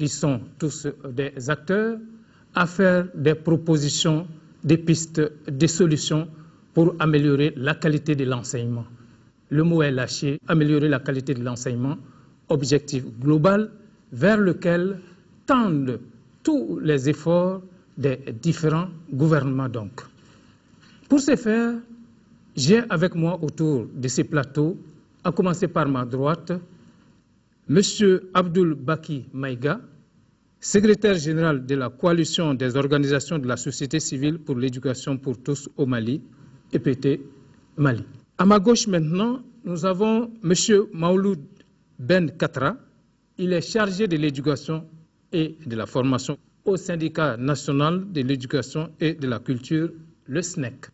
qui sont tous des acteurs, à faire des propositions, des pistes, des solutions pour améliorer la qualité de l'enseignement. Le mot est lâché, améliorer la qualité de l'enseignement, objectif global vers lequel tendent tous les efforts des différents gouvernements donc. Pour ce faire, j'ai avec moi autour de ces plateaux, à commencer par ma droite, M. Abdoul Baki Maïga, secrétaire général de la coalition des organisations de la société civile pour l'éducation pour tous au Mali, EPT Mali. À ma gauche maintenant, nous avons M. Maouloud Ben Katra. Il est chargé de l'éducation et de la formation au syndicat national de l'éducation et de la culture, le SNEC.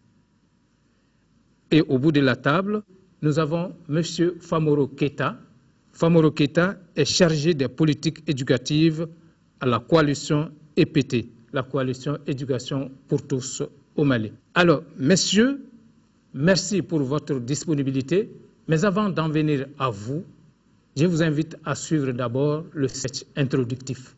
Et au bout de la table, nous avons M. Famoro Keita. Famoro Keita est chargé des politiques éducatives à la coalition EPT, la coalition éducation pour tous au Mali. Alors, messieurs, merci pour votre disponibilité, mais avant d'en venir à vous, je vous invite à suivre d'abord le sketch introductif.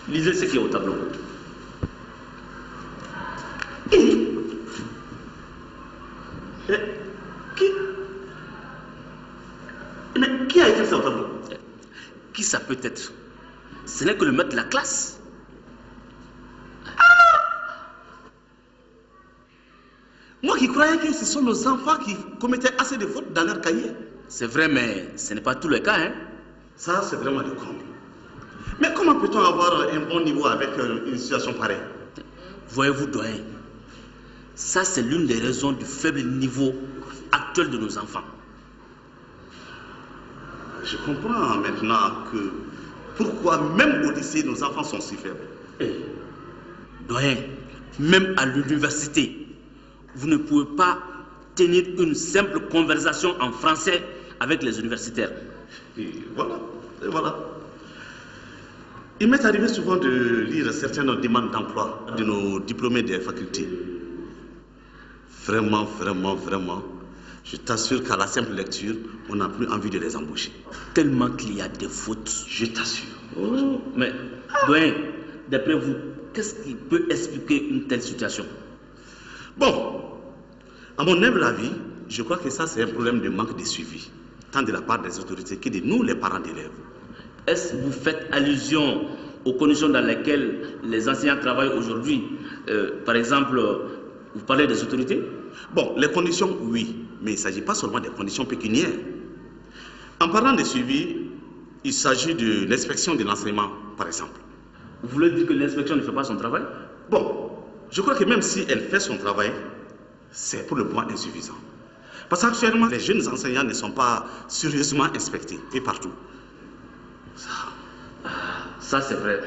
Lisez ce qui est au tableau. Qui a écrit ça au tableau? Qui ça peut être? Ce n'est que le maître de la classe. Moi qui croyais que ce sont nos enfants qui commettaient assez de fautes dans leur cahier. C'est vrai, mais ce n'est pas tout le cas, hein? Ça, c'est vraiment le comble. Mais comment peut-on avoir un bon niveau avec une situation pareille? Voyez-vous, doyen, ça c'est l'une des raisons du faible niveau actuel de nos enfants. Je comprends maintenant que pourquoi même au lycée nos enfants sont si faibles. Doyen, même à l'université, vous ne pouvez pas tenir une simple conversation en français avec les universitaires. Et voilà. Il m'est arrivé souvent de lire certaines demandes d'emploi de nos diplômés des facultés. Vraiment, je t'assure qu'à la simple lecture, on n'a plus envie de les embaucher. Tellement qu'il y a des fautes. Je t'assure. Oh, mais, doyen, d'après vous, qu'est-ce qui peut expliquer une telle situation? Bon, à mon humble avis, je crois que ça c'est un problème de manque de suivi, tant de la part des autorités que de nous, les parents d'élèves. Est-ce que vous faites allusion aux conditions dans lesquelles les enseignants travaillent aujourd'hui? Par exemple, vous parlez des autorités? Bon, les conditions, oui, mais il ne s'agit pas seulement des conditions pécuniaires. En parlant de suivi, il s'agit de l'inspection de l'enseignement, par exemple. Vous voulez dire que l'inspection ne fait pas son travail? Bon, je crois que même si elle fait son travail, c'est pour le point insuffisant. Parce qu'actuellement, les jeunes enseignants ne sont pas sérieusement inspectés, et partout. Ça c'est vrai.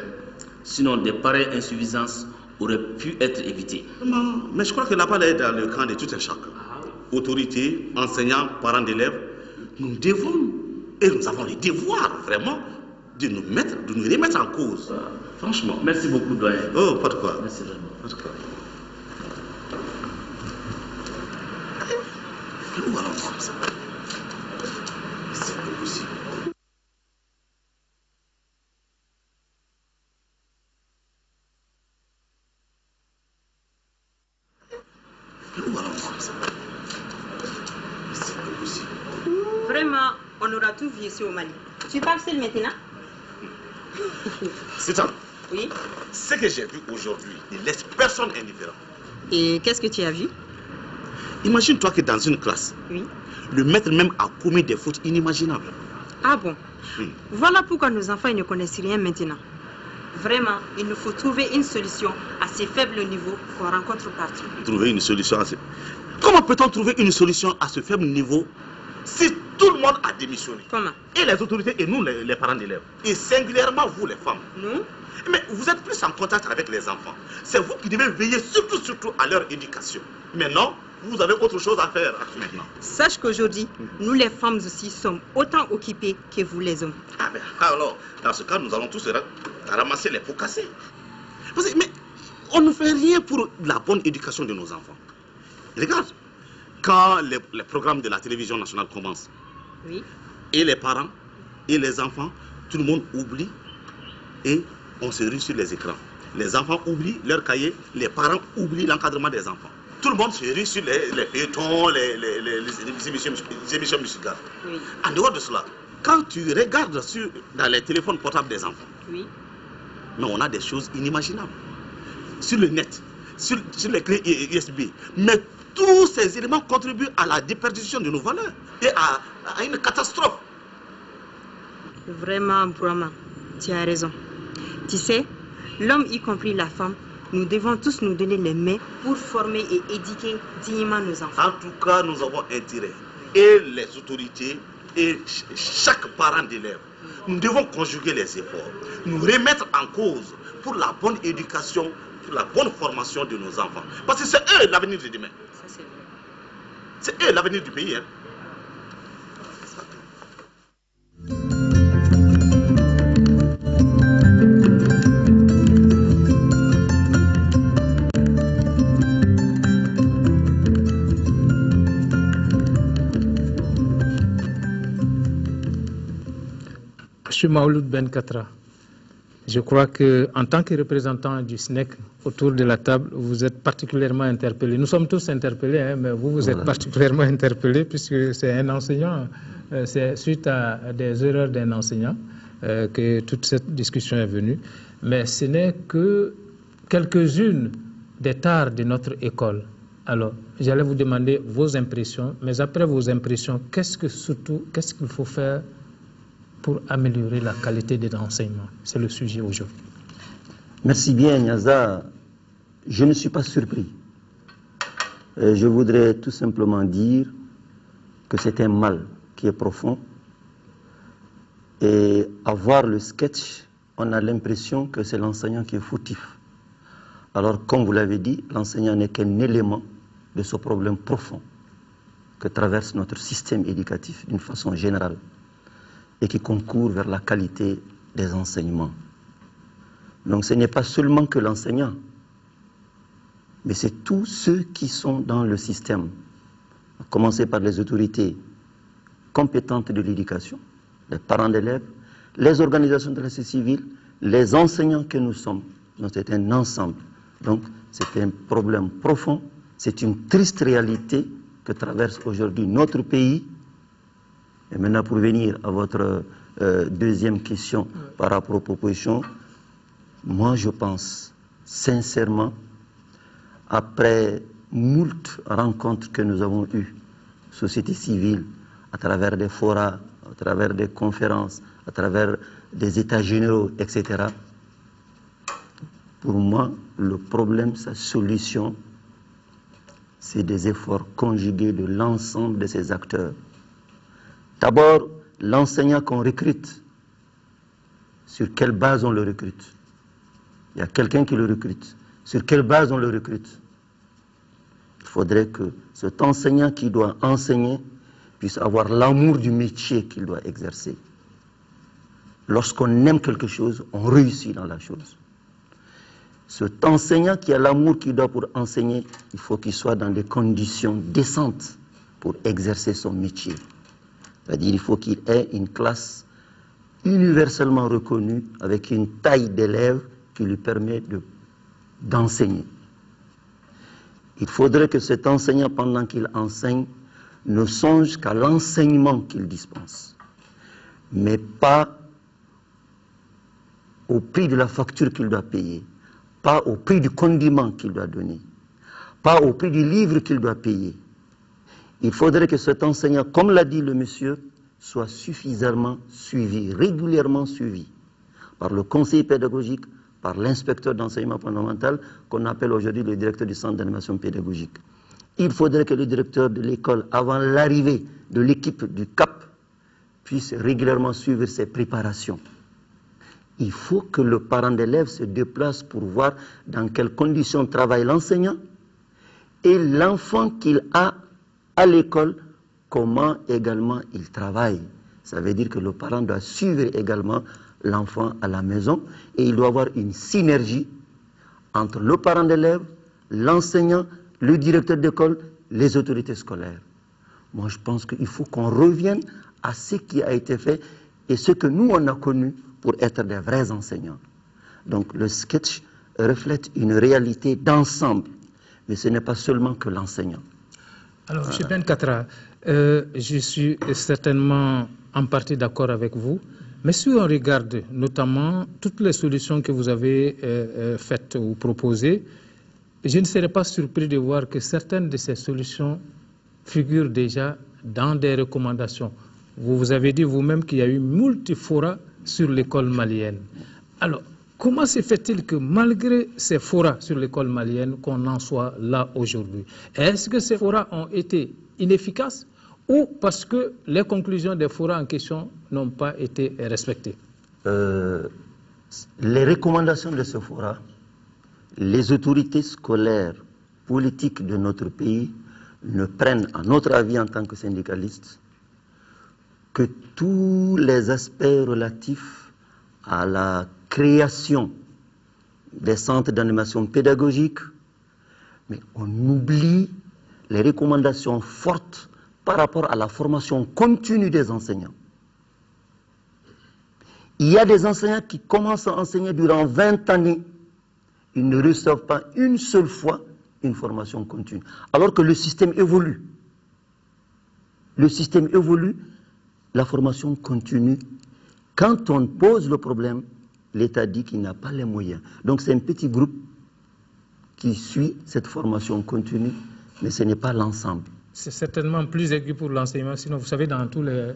Sinon, des pareilles insuffisances auraient pu être évitées. Non, mais je crois que la balle est dans le camp de tout un chacun. Autorités, enseignants, parents d'élèves, nous devons, et nous avons le devoir vraiment, de nous remettre en cause. Franchement. Merci beaucoup, doyen. Oh, pas de quoi. Merci vraiment. Pas de quoi. Où allons-nous ça? C'est pas possible. Vraiment, on aura tout vu ici au Mali. Tu parles seul maintenant? C'est ça. Oui. Ce que j'ai vu aujourd'hui ne laisse personne indifférent. Et qu'est-ce que tu as vu? Imagine-toi que dans une classe, oui, le maître même a commis des fautes inimaginables. Ah bon? Voilà pourquoi nos enfants ne connaissent rien maintenant. Vraiment, il nous faut trouver une solution à ces faibles niveaux qu'on rencontre partout. Trouver une solution à ce... Comment peut-on trouver une solution à ce faible niveau si tout le monde a démissionné? Comment? Et les autorités et nous, les parents d'élèves. Et singulièrement vous, les femmes. Nous? Mais vous êtes plus en contact avec les enfants. C'est vous qui devez veiller surtout à leur éducation. Mais non, vous avez autre chose à faire maintenant. Sache qu'aujourd'hui, nous les femmes aussi sommes autant occupées que vous les hommes. Ah ben, alors, dans ce cas, nous allons tous ramasser les pots cassés. Mais on ne fait rien pour la bonne éducation de nos enfants. Regarde, quand les programmes de la télévision nationale commencent, oui. Et les parents, et les enfants, tout le monde oublie et on se rue sur les écrans. Les enfants oublient leur cahier, les parents oublient l'encadrement des enfants. Tout le monde se rue sur les feuilletons, les émissions musicales. Oui. En dehors de cela, quand tu regardes dans les téléphones portables des enfants, oui. mais on a des choses inimaginables. Sur le net, sur les clés USB. Mais tous ces éléments contribuent à la déperdition de nos valeurs et à une catastrophe. Vraiment, Brahma, tu as raison. Tu sais, l'homme y compris la femme, nous devons tous nous donner les mains pour former et éduquer dignement nos enfants. En tout cas, nous avons intérêt, et les autorités, et chaque parent d'élève, nous devons conjuguer les efforts, nous remettre en cause pour la bonne éducation, pour la bonne formation de nos enfants. Parce que c'est eux l'avenir de demain. Ça, c'est vrai. C'est eux l'avenir du pays. Hein. Monsieur Maouloud Ben Katra, je crois qu'en tant que représentant du SNEC autour de la table, vous êtes particulièrement interpellé. Nous sommes tous interpellés, hein, mais vous êtes particulièrement interpellé puisque c'est un enseignant, c'est suite à des erreurs d'un enseignant que toute cette discussion est venue. Mais ce n'est que quelques-unes des tares de notre école. Alors, j'allais vous demander vos impressions, mais après vos impressions, qu'est-ce qu'il faut faire pour améliorer la qualité de l'enseignement? C'est le sujet aujourd'hui. Merci bien, Niaza. Je ne suis pas surpris. Je voudrais tout simplement dire que c'est un mal qui est profond. Et à voir le sketch, on a l'impression que c'est l'enseignant qui est fautif. Alors, comme vous l'avez dit, l'enseignant n'est qu'un élément de ce problème profond que traverse notre système éducatif d'une façon générale et qui concourt vers la qualité des enseignements. Donc ce n'est pas seulement que l'enseignant, mais c'est tous ceux qui sont dans le système, à commencer par les autorités compétentes de l'éducation, les parents d'élèves, les organisations de la société civile, les enseignants que nous sommes. Donc c'est un ensemble. Donc c'est un problème profond, c'est une triste réalité que traverse aujourd'hui notre pays. Et maintenant, pour venir à votre deuxième question par rapport aux propositions, moi je pense sincèrement, après moult rencontres que nous avons eues, société civile, à travers des forats, à travers des conférences, à travers des états généraux, etc., pour moi, le problème, sa solution, c'est des efforts conjugués de l'ensemble de ces acteurs. D'abord, l'enseignant qu'on recrute, sur quelle base on le recrute? Il y a quelqu'un qui le recrute. Sur quelle base on le recrute? Il faudrait que cet enseignant qui doit enseigner puisse avoir l'amour du métier qu'il doit exercer. Lorsqu'on aime quelque chose, on réussit dans la chose. Cet enseignant qui a l'amour qu'il doit pour enseigner, il faut qu'il soit dans des conditions décentes pour exercer son métier. C'est-à-dire qu'il faut qu'il ait une classe universellement reconnue avec une taille d'élèves qui lui permet d'enseigner. Il faudrait que cet enseignant, pendant qu'il enseigne, ne songe qu'à l'enseignement qu'il dispense, mais pas au prix de la facture qu'il doit payer, pas au prix du condiment qu'il doit donner, pas au prix du livre qu'il doit payer. Il faudrait que cet enseignant, comme l'a dit le monsieur, soit suffisamment suivi, régulièrement suivi, par le conseiller pédagogique, par l'inspecteur d'enseignement fondamental, qu'on appelle aujourd'hui le directeur du centre d'animation pédagogique. Il faudrait que le directeur de l'école, avant l'arrivée de l'équipe du CAP, puisse régulièrement suivre ses préparations. Il faut que le parent d'élève se déplace pour voir dans quelles conditions travaille l'enseignant et l'enfant qu'il a à l'école, comment également il travaille. Ça veut dire que le parent doit suivre également l'enfant à la maison et il doit avoir une synergie entre le parent d'élève, l'enseignant, le directeur d'école, les autorités scolaires. Moi, je pense qu'il faut qu'on revienne à ce qui a été fait et ce que nous, on a connu pour être des vrais enseignants. Donc, le sketch reflète une réalité d'ensemble, mais ce n'est pas seulement que l'enseignant. Alors, M. Benkatra, je suis certainement en partie d'accord avec vous, mais si on regarde notamment toutes les solutions que vous avez faites ou proposées, je ne serais pas surpris de voir que certaines de ces solutions figurent déjà dans des recommandations. Vous avez dit vous-même qu'il y a eu multifora sur l'école malienne. Alors, comment se fait-il que malgré ces forats sur l'école malienne, qu'on en soit là aujourd'hui? Est-ce que ces forats ont été inefficaces ou parce que les conclusions des forats en question n'ont pas été respectées? Les recommandations de ce fora, les autorités scolaires, politiques de notre pays ne prennent, à notre avis en tant que syndicalistes, que tous les aspects relatifs à la création des centres d'animation pédagogique, mais on oublie les recommandations fortes par rapport à la formation continue des enseignants. Il y a des enseignants qui commencent à enseigner durant 20 années, ils ne reçoivent pas une seule fois une formation continue, alors que le système évolue. Le système évolue, la formation continue. Quand on pose le problème, l'État dit qu'il n'a pas les moyens. Donc c'est un petit groupe qui suit cette formation continue, mais ce n'est pas l'ensemble. C'est certainement plus aigu pour l'enseignement, sinon vous savez dans tous les,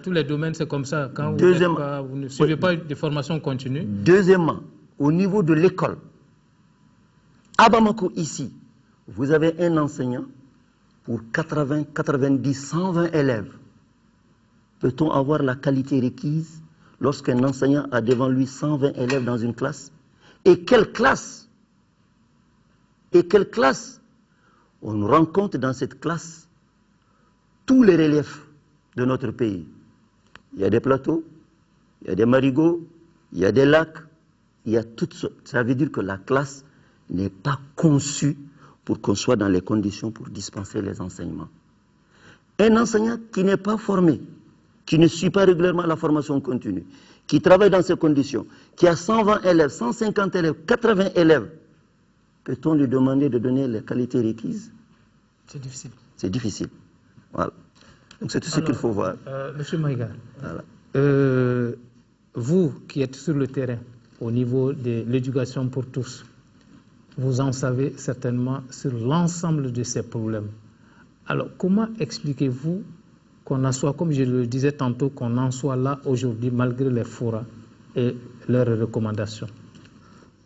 tous les domaines c'est comme ça. Quand vous ne suivez pas de formation continue. Deuxièmement, au niveau de l'école, à Bamako ici, vous avez un enseignant pour 80, 90, 120 élèves. Peut-on avoir la qualité requise lorsqu'un enseignant a devant lui 120 élèves dans une classe? Et quelle classe? Et quelle classe? On rencontre dans cette classe tous les reliefs de notre pays. Il y a des plateaux, il y a des marigots, il y a des lacs, il y a toutes sortes. Ça veut dire que la classe n'est pas conçue pour qu'on soit dans les conditions pour dispenser les enseignements. Un enseignant qui n'est pas formé, qui ne suit pas régulièrement la formation continue, qui travaille dans ces conditions, qui a 120 élèves, 150 élèves, 80 élèves, peut-on lui demander de donner les qualités requises? C'est difficile. C'est difficile. Voilà. Donc c'est tout ce qu'il faut voir. Monsieur Maïga, voilà. Vous qui êtes sur le terrain au niveau de l'éducation pour tous, vous en savez certainement sur l'ensemble de ces problèmes. Alors comment expliquez-vous qu'on en soit, comme je le disais tantôt, qu'on en soit là aujourd'hui malgré les forats et leurs recommandations?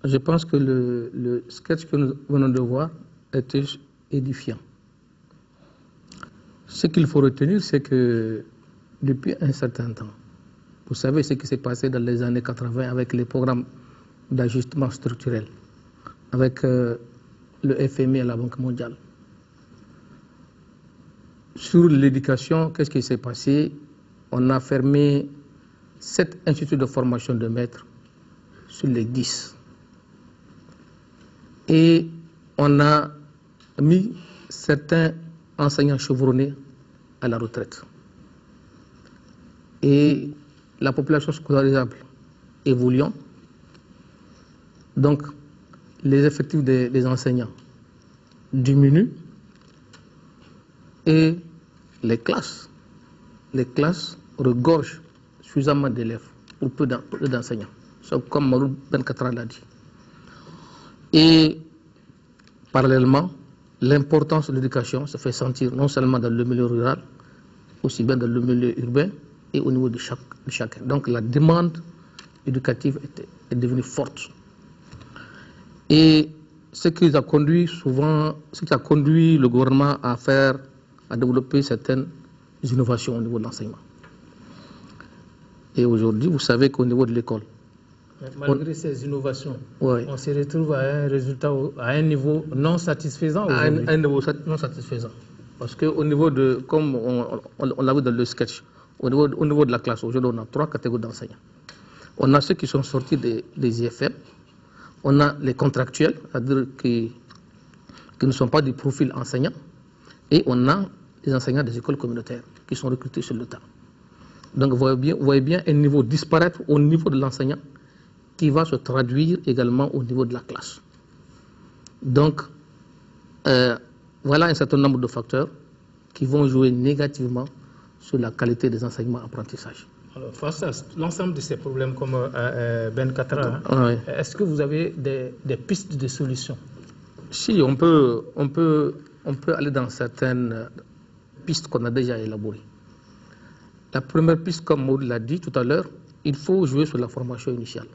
Je pense que le sketch que nous venons de voir était édifiant. Ce qu'il faut retenir, c'est que depuis un certain temps, vous savez ce qui s'est passé dans les années 80 avec les programmes d'ajustement structurel, avec le FMI et la Banque mondiale. Sur l'éducation, qu'est-ce qui s'est passé? On a fermé 7 instituts de formation de maîtres sur les 10. Et on a mis certains enseignants chevronnés à la retraite. Et la population scolarisable évoluant, donc les effectifs des enseignants diminuent et les classes regorgent suffisamment d'élèves pour peu d'enseignants. C'est comme Maroud Benkatra l'a dit. Et parallèlement, l'importance de l'éducation se fait sentir non seulement dans le milieu rural, aussi bien dans le milieu urbain et au niveau de chacun. Donc la demande éducative est devenue forte. Et ce qui a conduit le gouvernement à développer certaines innovations au niveau de l'enseignement. Et aujourd'hui, vous savez qu'au niveau de l'école, Malgré ces innovations, on se retrouve à un résultat, à un niveau non satisfaisant. À un niveau non satisfaisant. Parce qu'au niveau de, comme on l'a vu dans le sketch, au niveau de la classe, aujourd'hui, on a 3 catégories d'enseignants. On a ceux qui sont sortis des IFM, on a les contractuels, c'est-à-dire qui ne sont pas du profil enseignant, et on a les enseignants des écoles communautaires qui sont recrutés sur le tas. Donc vous voyez bien un niveau disparate au niveau de l'enseignant qui va se traduire également au niveau de la classe. Donc, voilà un certain nombre de facteurs qui vont jouer négativement sur la qualité des enseignements-apprentissages. Alors, face à l'ensemble de ces problèmes comme Ben Katra, est-ce que vous avez des pistes de solutions? Si, on peut aller dans certaines pistes qu'on a déjà élaborées. La première piste, comme Maud l'a dit tout à l'heure, il faut jouer sur la formation initiale.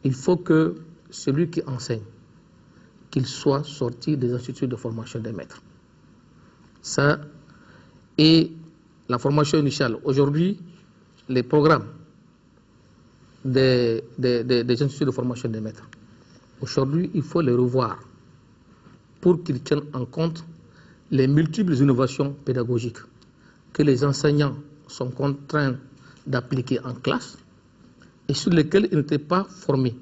Il faut que celui qui enseigne, qu'il soit sorti des instituts de formation des maîtres. Ça, et la formation initiale. Aujourd'hui, les programmes des instituts de formation des maîtres, aujourd'hui, il faut les revoir pour qu'ils tiennent en compte les multiples innovations pédagogiques que les enseignants sont contraints d'appliquer en classe et sur lesquels ils n'étaient pas formés.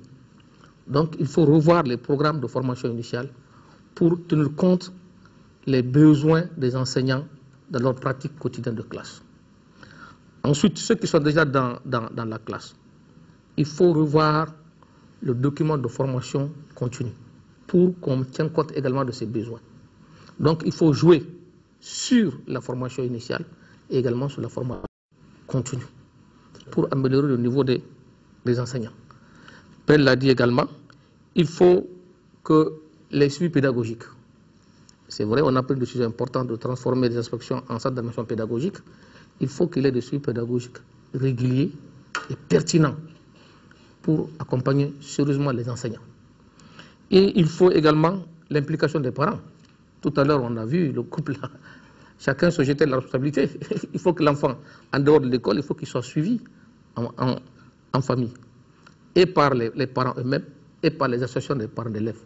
Donc, il faut revoir les programmes de formation initiale pour tenir compte des besoins des enseignants dans leur pratique quotidienne de classe. Ensuite, ceux qui sont déjà dans la classe, il faut revoir le document de formation continue pour qu'on tienne compte également de ces besoins. Donc, il faut jouer sur la formation initiale et également sur la formation continue pour améliorer le niveau des enseignants. Ben l'a dit également, il faut que les suivis pédagogiques, c'est vrai, on a pris une décision importante de transformer les inspections en centres d'animation pédagogique, il faut qu'il y ait des suivis pédagogiques réguliers et pertinents pour accompagner sérieusement les enseignants. Et il faut également l'implication des parents. Tout à l'heure, on a vu le couple, chacun se jetait la responsabilité. Il faut que l'enfant, en dehors de l'école, il faut qu'il soit suivi en famille, et par les parents eux-mêmes, et par les associations des parents d'élèves.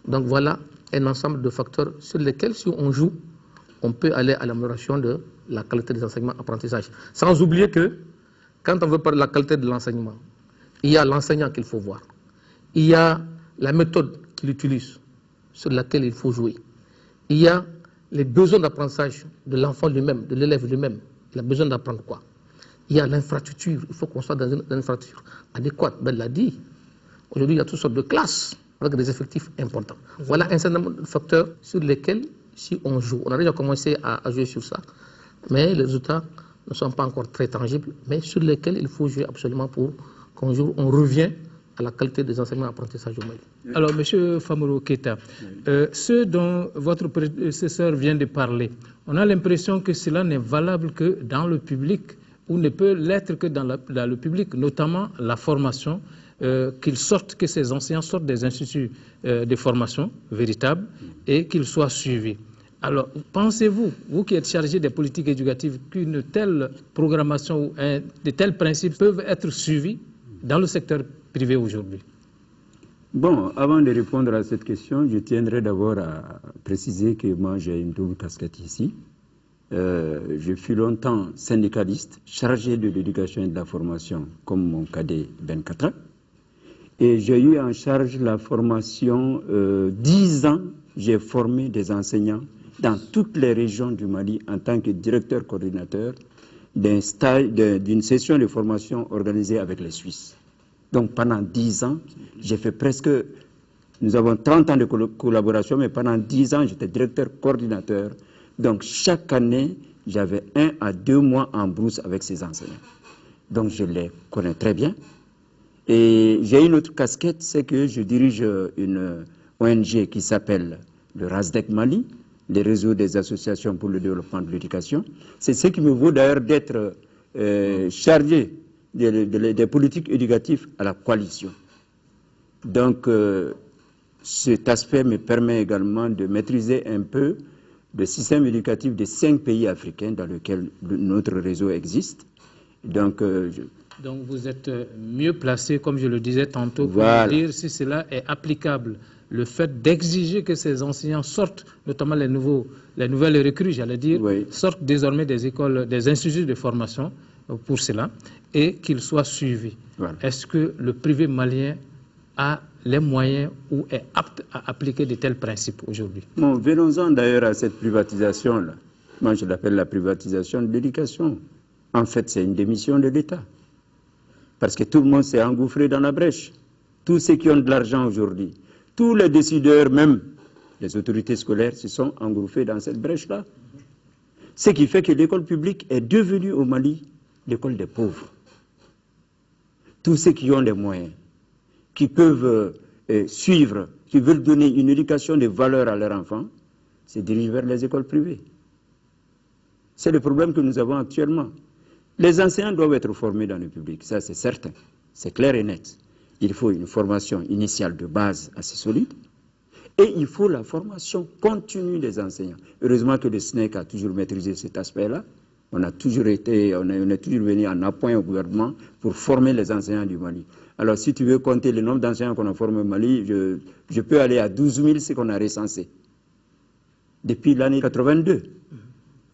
Donc voilà un ensemble de facteurs sur lesquels, si on joue, on peut aller à l'amélioration de la qualité des enseignements-apprentissages. Sans oublier que, quand on veut parler de la qualité de l'enseignement, il y a l'enseignant qu'il faut voir. Il y a la méthode qu'il utilise, sur laquelle il faut jouer. Il y a les besoins d'apprentissage de l'enfant lui-même, de l'élève lui-même. Il a besoin d'apprendre quoi? Il y a l'infrastructure. Il faut qu'on soit dans une infrastructure adéquate. Ben l'a dit. Aujourd'hui, il y a toutes sortes de classes avec des effectifs importants. Voilà un certain nombre de facteurs sur lesquels, si on joue, on a déjà commencé à jouer sur ça, mais les résultats ne sont pas encore très tangibles, mais sur lesquels il faut jouer absolument pour qu'un jour on revienne à la qualité des enseignements apprentissages au Mali. Alors, M. Famoro Keita, ce dont votre prédécesseur vient de parler, on a l'impression que cela n'est valable que dans le public, ou ne peut l'être que dans le public, notamment la formation, que ces enseignants sortent des instituts de formation véritables et qu'ils soient suivis. Alors, pensez-vous, vous qui êtes chargé des politiques éducatives, qu'une telle programmation ou de tels principes peuvent être suivis dans le secteur privé aujourd'hui? Bon, avant de répondre à cette question, je tiendrai d'abord à préciser que moi j'ai une double casquette ici. Je fus longtemps syndicaliste, chargé de l'éducation et de la formation, comme mon cadet Ben Katra. Et j'ai eu en charge la formation, 10 ans, j'ai formé des enseignants dans toutes les régions du Mali en tant que directeur coordinateur d'une session de formation organisée avec les Suisses. Donc pendant 10 ans, j'ai fait nous avons 30 ans de collaboration, mais pendant 10 ans, j'étais directeur coordinateur. Donc chaque année, j'avais 1 à 2 mois en brousse avec ces enseignants. Donc je les connais très bien. Et j'ai une autre casquette, c'est que je dirige une ONG qui s'appelle le RASDEC Mali, le réseau des associations pour le développement de l'éducation. C'est ce qui me vaut d'ailleurs d'être chargé des politiques éducatives à la coalition. Donc cet aspect me permet également de maîtriser un peu le système éducatif des 5 pays africains dans lesquels notre réseau existe. Donc Donc vous êtes mieux placé, comme je le disais tantôt, pour dire si cela est applicable. Le fait d'exiger que ces enseignants sortent, notamment les nouvelles recrues, j'allais dire, sortent désormais des écoles, des instituts de formation pour cela, et qu'ils soient suivis. Est-ce que le privé malien a les moyens ou est apte à appliquer de tels principes aujourd'hui? Bon, venons-en d'ailleurs à cette privatisation-là. Moi, je l'appelle la privatisation de l'éducation. En fait, c'est une démission de l'État. Parce que tout le monde s'est engouffré dans la brèche. Tous ceux qui ont de l'argent aujourd'hui, tous les décideurs, même les autorités scolaires, se sont engouffrés dans cette brèche-là. Ce qui fait que l'école publique est devenue au Mali l'école des pauvres. Tous ceux qui ont les moyens, qui peuvent suivre, qui veulent donner une éducation de valeur à leurs enfants, se dirigent vers les écoles privées. C'est le problème que nous avons actuellement. Les enseignants doivent être formés dans le public, ça c'est certain, c'est clair et net. Il faut une formation initiale de base assez solide et il faut la formation continue des enseignants. Heureusement que le SNEC a toujours maîtrisé cet aspect-là. On est toujours venu en appoint au gouvernement pour former les enseignants du Mali. Alors si tu veux compter le nombre d'enseignants qu'on a formés au Mali, je peux aller à 12 000, ce qu'on a recensé. Depuis l'année 82.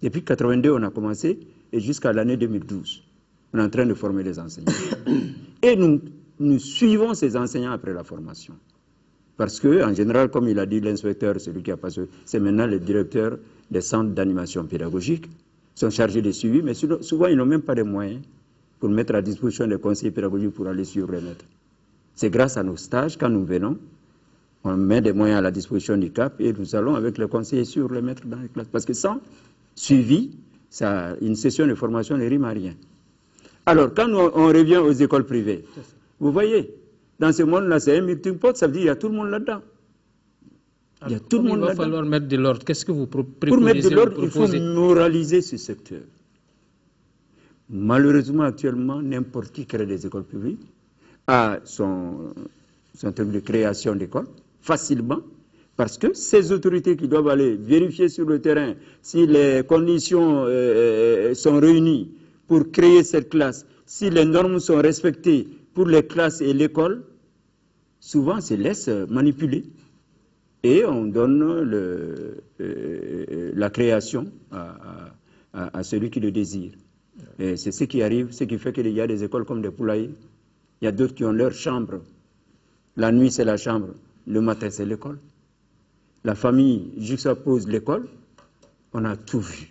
Depuis 82, on a commencé et jusqu'à l'année 2012. On est en train de former les enseignants. Et nous suivons ces enseignants après la formation. Parce que, en général, comme il a dit l'inspecteur, celui qui a passé, c'est maintenant le directeur des centres d'animation pédagogique, sont chargés de suivi, mais souvent ils n'ont même pas de moyens pour mettre à disposition des conseillers pédagogiques pour aller suivre les maîtres. C'est grâce à nos stages, quand nous venons, on met des moyens à la disposition du CAP et nous allons avec les conseillers suivre les maîtres dans les classes. Parce que sans suivi, une session de formation ne rime à rien. Alors, quand on revient aux écoles privées, vous voyez, dans ce monde-là, c'est un melting pot, ça veut dire qu'il y a tout le monde là-dedans. Il y a tout le monde là-dedans. Il va falloir mettre de l'ordre. Qu'est-ce que vous préconisez? Pour mettre de l'ordre, il faut moraliser ce secteur. Malheureusement, actuellement, n'importe qui crée des écoles publiques a son truc de création d'écoles, facilement, parce que ces autorités qui doivent aller vérifier sur le terrain si les conditions sont réunies pour créer cette classe, si les normes sont respectées pour les classes et l'école, souvent se laissent manipuler et on donne la création à celui qui le désire. C'est ce qui arrive, ce qui fait qu'il y a des écoles comme des poulaillers. Il y a d'autres qui ont leur chambre. La nuit, c'est la chambre. Le matin, c'est l'école. La famille juxtapose l'école. On a tout vu.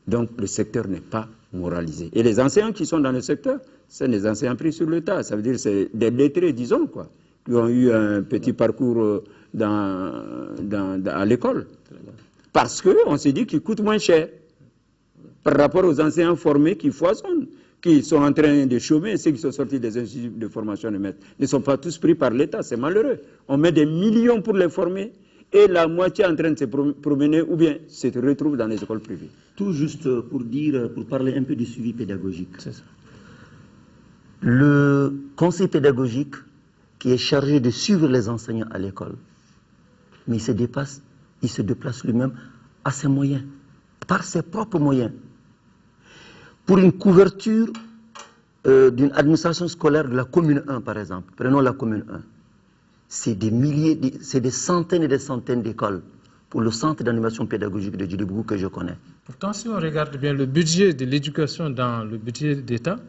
Donc, le secteur n'est pas moralisé. Et les enseignants qui sont dans le secteur, c'est des enseignants pris sur le tas. Ça veut dire que c'est des lettrés, disons, quoi, qui ont eu un petit parcours à l'école. Parce qu'on s'est dit qu'ils coûtent moins cher par rapport aux enseignants formés qui foisonnent, qui sont en train de chômer, ceux qui sont sortis des instituts de formation de maîtres, ne sont pas tous pris par l'État, c'est malheureux. On met des millions pour les former et la moitié en train de se promener ou bien se retrouve dans les écoles privées. Tout juste pour parler un peu du suivi pédagogique. C'est ça. Le conseil pédagogique qui est chargé de suivre les enseignants à l'école, mais il se déplace lui-même à ses moyens, par ses propres moyens. Pour une couverture d'une administration scolaire de la commune 1, par exemple, prenons la commune 1, c'est des centaines et des centaines d'écoles pour le centre d'animation pédagogique de Djilibougou que je connais. Pourtant, si on regarde bien le budget de l'éducation dans le budget d'État,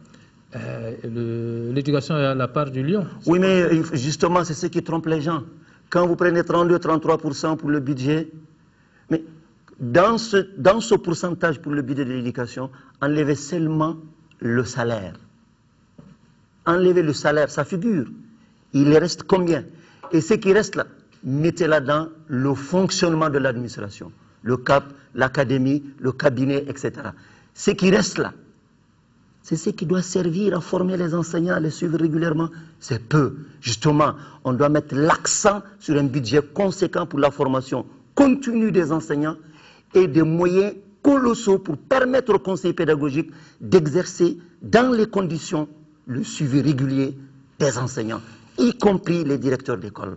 l'éducation est à la part du lion. Oui, mais justement, c'est ce qui trompe les gens. Quand vous prenez 32-33% pour le budget, mais dans ce pourcentage pour le budget de l'éducation, enlevez seulement le salaire. Enlevez le salaire, ça figure. Il reste combien? Et ce qui reste là, mettez-la dans le fonctionnement de l'administration. Le CAP, l'académie, le cabinet, etc. Ce qui reste là, c'est ce qui doit servir à former les enseignants, à les suivre régulièrement. C'est peu. Justement, on doit mettre l'accent sur un budget conséquent pour la formation continue des enseignants et des moyens colossaux pour permettre au conseil pédagogique d'exercer dans les conditions le suivi régulier des enseignants, y compris les directeurs d'école.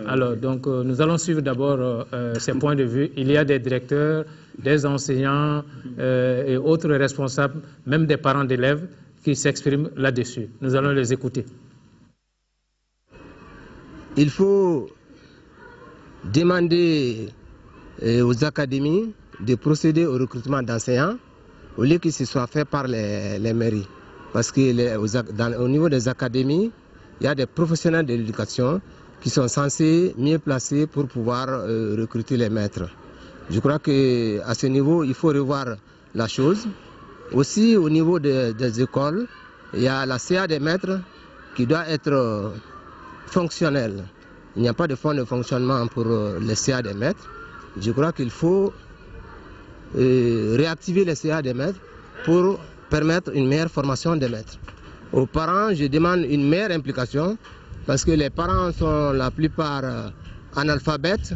Alors, donc, nous allons suivre d'abord ces points de vue. Il y a des directeurs, des enseignants et autres responsables, même des parents d'élèves, qui s'expriment là-dessus. Nous allons les écouter. Il faut demander aux académies de procéder au recrutement d'enseignants au lieu que ce soit fait par les mairies. Parce qu'au niveau des académies, il y a des professionnels de l'éducation qui sont censés mieux placés pour pouvoir recruter les maîtres. Je crois qu'à ce niveau, il faut revoir la chose. Aussi, au niveau des écoles, il y a la CA des maîtres qui doit être fonctionnelle. Il n'y a pas de fonds de fonctionnement pour les CA des maîtres. Je crois qu'il faut réactiver les CA des maîtres pour permettre une meilleure formation des maîtres. Aux parents, je demande une meilleure implication parce que les parents sont la plupart analphabètes.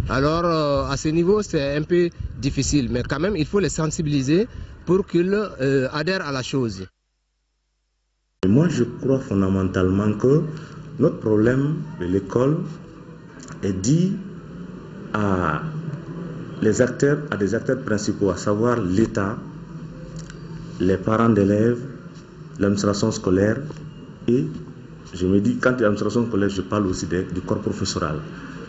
Alors à ce niveau, c'est un peu difficile, mais quand même, il faut les sensibiliser pour qu'ils adhèrent à la chose. Moi, je crois fondamentalement que notre problème de l'école est dû à des acteurs principaux, à savoir l'État, les parents d'élèves, l'administration scolaire et, je me dis, quand il y a l'administration scolaire, je parle aussi du corps professoral.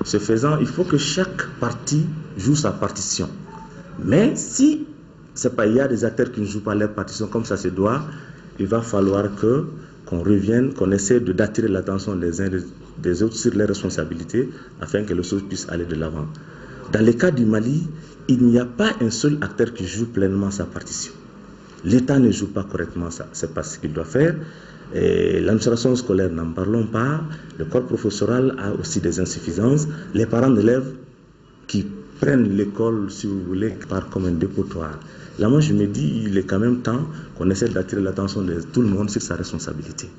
Ce faisant, il faut que chaque partie joue sa partition. Mais si il y a des acteurs qui ne jouent pas leur partition comme ça se doit, il va falloir qu'on revienne, qu'on essaie d'attirer l'attention des uns des autres sur les responsabilités afin que les choses puissent aller de l'avant. Dans le cas du Mali, il n'y a pas un seul acteur qui joue pleinement sa partition. L'État ne joue pas correctement ça, c'est pas ce qu'il doit faire. L'administration scolaire, n'en parlons pas. Le corps professoral a aussi des insuffisances. Les parents d'élèves qui prennent l'école, si vous voulez, comme un dépotoir. Là, moi, je me dis, il est quand même temps qu'on essaie d'attirer l'attention de tout le monde sur sa responsabilité.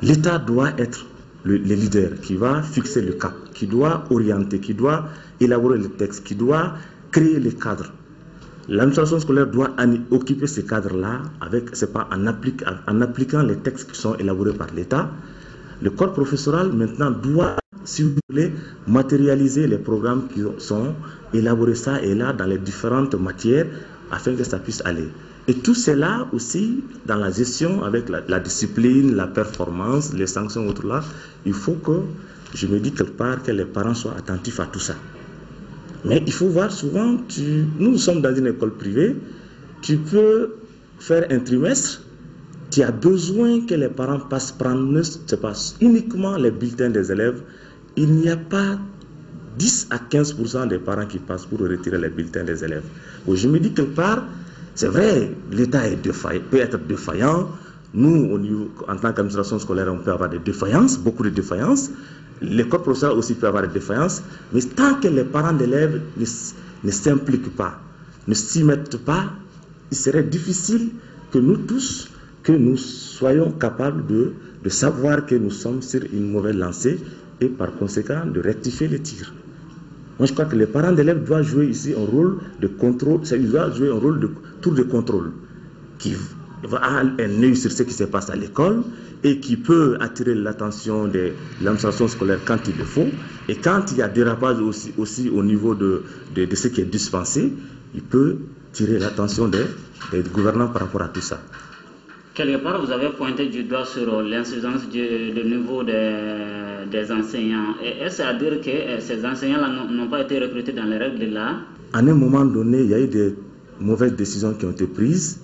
L'État doit être le leader qui va fixer le cap, qui doit orienter, qui doit élaborer les textes, qui doit créer les cadres. L'administration scolaire doit occuper ces cadres-là en appliquant les textes qui sont élaborés par l'État. Le corps professoral maintenant doit, si vous voulez, matérialiser les programmes qui sont élaborés ça et là dans les différentes matières afin que ça puisse aller. Et tout cela aussi dans la gestion avec la discipline, la performance, les sanctions autres là, il faut que, je me dis quelque part, que les parents soient attentifs à tout ça. Mais il faut voir souvent, nous sommes dans une école privée, tu peux faire un trimestre, tu as besoin que les parents passent prendre, c'est pas uniquement les bulletins des élèves, il n'y a pas 10 à 15% des parents qui passent pour retirer les bulletins des élèves. Donc je me dis quelque part, c'est vrai, l'État peut être défaillant, nous, en tant qu'administration scolaire, on peut avoir des défaillances, beaucoup de défaillances. L'école professionnelle aussi peut avoir des défaillances, mais tant que les parents d'élèves ne s'impliquent pas, ne s'y mettent pas, il serait difficile que nous tous, que nous soyons capables de savoir que nous sommes sur une mauvaise lancée et par conséquent de rectifier les tirs. Moi je crois que les parents d'élèves doivent jouer ici un rôle de contrôle, ils doivent jouer un rôle de tour de contrôle qui va avoir un œil sur ce qui se passe à l'école et qui peut attirer l'attention de l'administration scolaire quand il le faut. Et quand il y a dérapage aussi au niveau de ce qui est dispensé, il peut tirer l'attention des gouvernants par rapport à tout ça. Quelque part, vous avez pointé du doigt sur l'insuffisance du niveau des enseignants. Est-ce à dire que ces enseignants-là n'ont pas été recrutés dans les règles de l'art? À un moment donné, il y a eu des mauvaises décisions qui ont été prises,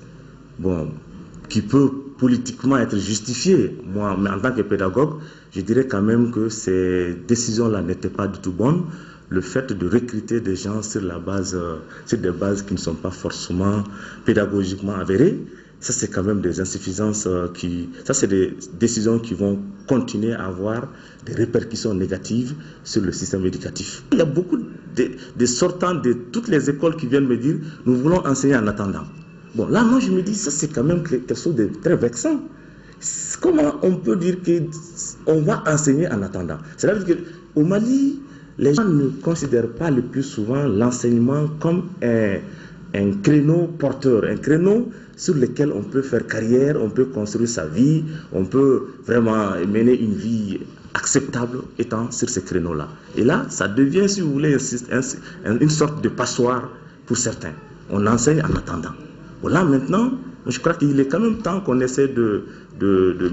qui peuvent politiquement être justifiées. Moi, mais en tant que pédagogue, je dirais quand même que ces décisions-là n'étaient pas du tout bonnes. Le fait de recruter des gens sur des bases qui ne sont pas forcément pédagogiquement avérées, ça c'est quand même des insuffisances ça c'est des décisions qui vont continuer à avoir des répercussions négatives sur le système éducatif. Il y a beaucoup de sortants de toutes les écoles qui viennent me dire nous voulons enseigner en attendant. Bon, là, moi, je me dis, ça, c'est quand même quelque chose de très vexant. Comment on peut dire qu'on va enseigner en attendant? C'est-à-dire qu'au Mali, les gens ne considèrent pas le plus souvent l'enseignement comme un créneau porteur, un créneau sur lequel on peut faire carrière, on peut construire sa vie, on peut vraiment mener une vie acceptable étant sur ces créneaux-là. Et là, ça devient, si vous voulez, une sorte de passoire pour certains. On enseigne en attendant. Bon, là, maintenant, Je crois qu'il est quand même temps qu'on essaie de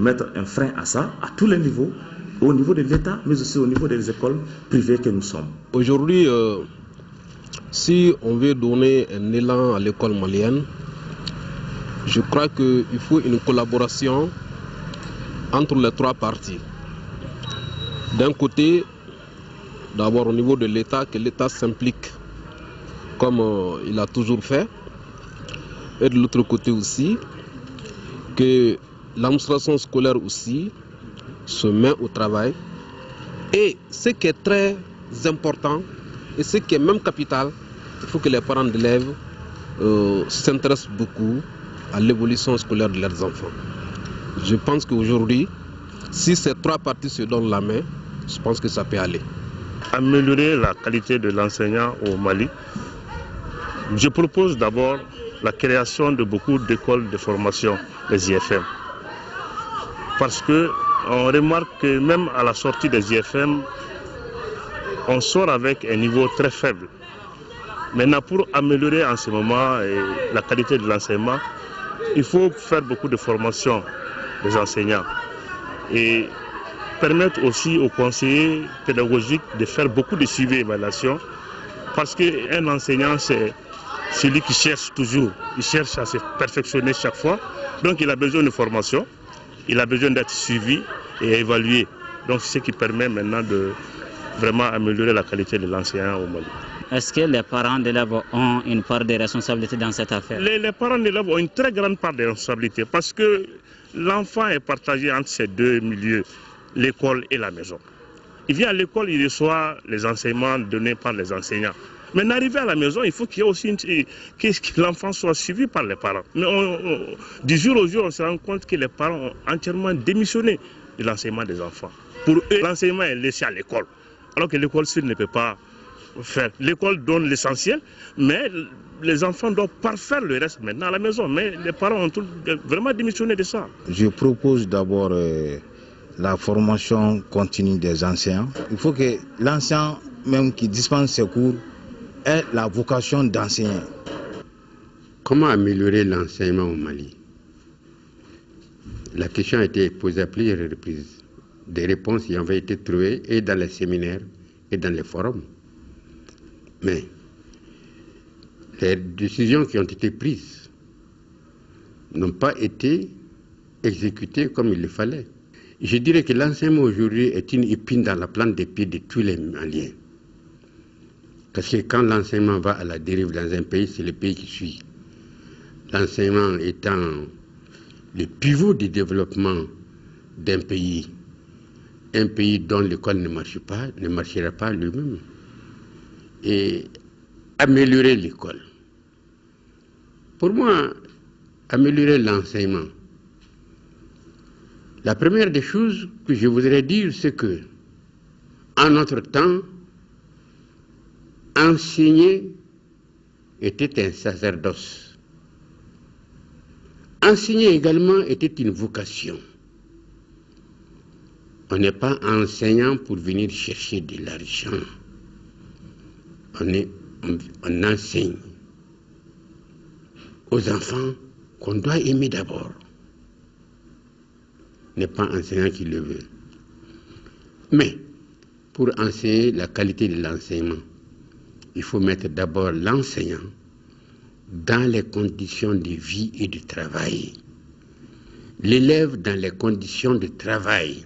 mettre un frein à ça, à tous les niveaux, au niveau de l'État, mais aussi au niveau des écoles privées que nous sommes. Aujourd'hui, si on veut donner un élan à l'école malienne, je crois qu'il faut une collaboration entre les trois parties. D'un côté, d'abord au niveau de l'État, que l'État s'implique comme il a toujours fait. Et de l'autre côté aussi, que l'administration scolaire aussi se met au travail. Et ce qui est très important, et ce qui est même capital, il faut que les parents d'élèves s'intéressent beaucoup à l'évolution scolaire de leurs enfants. Je pense qu'aujourd'hui, si ces trois parties se donnent la main, je pense que ça peut aller. Améliorer la qualité de l'enseignant au Mali, je propose d'abord la création de beaucoup d'écoles de formation, les IFM. Parce qu'on remarque que même à la sortie des IFM, on sort avec un niveau très faible. Maintenant, pour améliorer en ce moment la qualité de l'enseignement, il faut faire beaucoup de formation des enseignants et permettre aussi aux conseillers pédagogiques de faire beaucoup de suivi et évaluation, parce qu'un enseignant, c'est celui qui cherche toujours, il cherche à se perfectionner chaque fois, donc il a besoin de formation, il a besoin d'être suivi et évalué. Donc c'est ce qui permet maintenant de vraiment améliorer la qualité de l'enseignant au Mali. Est-ce que les parents d'élèves ont une part de responsabilité dans cette affaire? Les parents d'élèves ont une très grande part de responsabilité parce que l'enfant est partagé entre ces deux milieux, l'école et la maison. Il vient à l'école, il reçoit les enseignements donnés par les enseignants. Mais arrivé à la maison, il faut qu'il y ait aussi que l'enfant soit suivi par les parents. Mais du jour au jour, on se rend compte que les parents ont entièrement démissionné de l'enseignement des enfants. Pour eux, l'enseignement est laissé à l'école, alors que l'école seule ne peut pas faire. L'école donne l'essentiel, mais les enfants doivent parfaire le reste maintenant à la maison. Mais les parents ont vraiment démissionné de ça. Je propose d'abord la formation continue des enseignants. Il faut que l'enseignant même qui dispense ses cours ait la vocation d'enseigner. Comment améliorer l'enseignement au Mali? La question a été posée à plusieurs reprises. Des réponses y avaient été trouvées et dans les séminaires et dans les forums. Mais les décisions qui ont été prises n'ont pas été exécutées comme il le fallait. Je dirais que l'enseignement aujourd'hui est une épine dans la plante des pieds de tous les Maliens. Parce que quand l'enseignement va à la dérive dans un pays, c'est le pays qui suit. L'enseignement étant le pivot du développement d'un pays, un pays dont l'école ne marchera pas lui-même. Et améliorer l'école. Pour moi, améliorer l'enseignement. La première des choses que je voudrais dire, c'est que, en notre temps, enseigner était un sacerdoce. Enseigner également était une vocation. On n'est pas enseignant pour venir chercher de l'argent. On enseigne aux enfants qu'on doit aimer d'abord. N'est pas enseignant qui le veut. Mais pour enseigner la qualité de l'enseignement, il faut mettre d'abord l'enseignant dans les conditions de vie et de travail. L'élève dans les conditions de travail,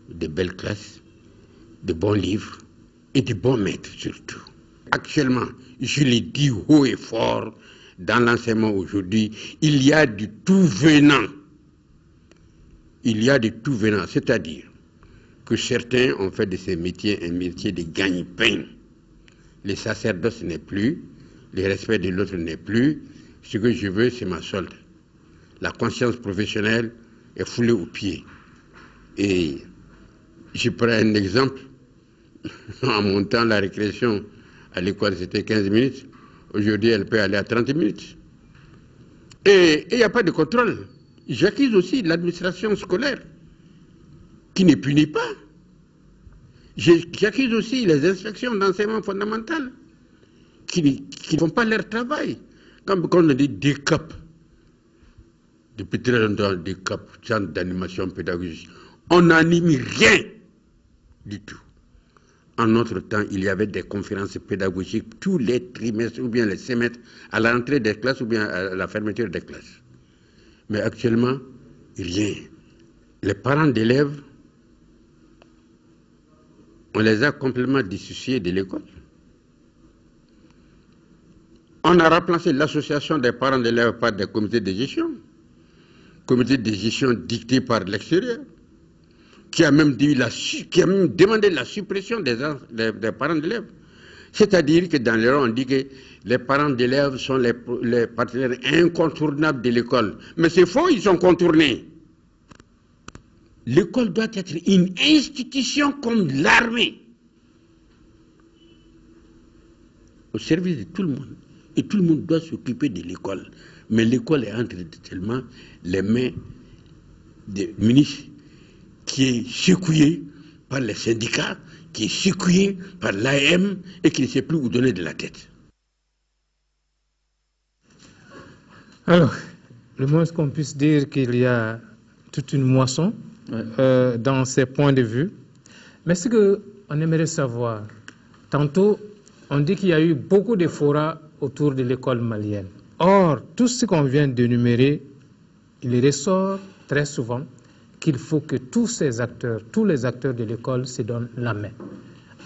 de belles classes, de bons livres et de bons maîtres surtout. Actuellement, je le dis haut et fort, dans l'enseignement aujourd'hui, il y a du tout venant. Il y a du tout venant, c'est-à-dire que certains ont fait de ces métiers un métier de gagne-pain. Le sacerdoce n'est plus, le respect de l'autre n'est plus. Ce que je veux, c'est ma solde. La conscience professionnelle est foulée aux pieds. Et je prends un exemple. En mon temps, la récréation à l'école, c'était 15 minutes. Aujourd'hui, elle peut aller à 30 minutes. Et il n'y a pas de contrôle. J'accuse aussi l'administration scolaire, qui ne punit pas. J'accuse aussi les inspections d'enseignement fondamental, qui ne font pas leur travail. Comme on dit, décap. depuis très longtemps des centres d'animation pédagogique. On n'anime rien du tout. En notre temps, il y avait des conférences pédagogiques tous les trimestres ou bien les semestres à la rentrée des classes ou bien à la fermeture des classes. Mais actuellement, rien. Les parents d'élèves, on les a complètement dissociés de l'école. On a remplacé l'association des parents d'élèves par des comités de gestion. Comités de gestion dictés par l'extérieur, qui a même demandé la suppression des parents d'élèves. C'est-à-dire que dans l'erreur, on dit que les parents d'élèves sont les partenaires incontournables de l'école. Mais c'est faux, ils sont contournés. L'école doit être une institution comme l'armée, au service de tout le monde. Et tout le monde doit s'occuper de l'école. Mais l'école est entre tellement les mains des ministres, qui est secouée par les syndicats, qui est secouée par l'AM et qui ne sait plus où donner de la tête. Alors, le moins qu'on puisse dire qu'il y a toute une moisson dans ces points de vue. Mais ce qu'on aimerait savoir, tantôt, on dit qu'il y a eu beaucoup de forats autour de l'école malienne. Or, tout ce qu'on vient d'énumérer, il ressort très souvent qu'il faut que tous les acteurs de l'école se donnent la main.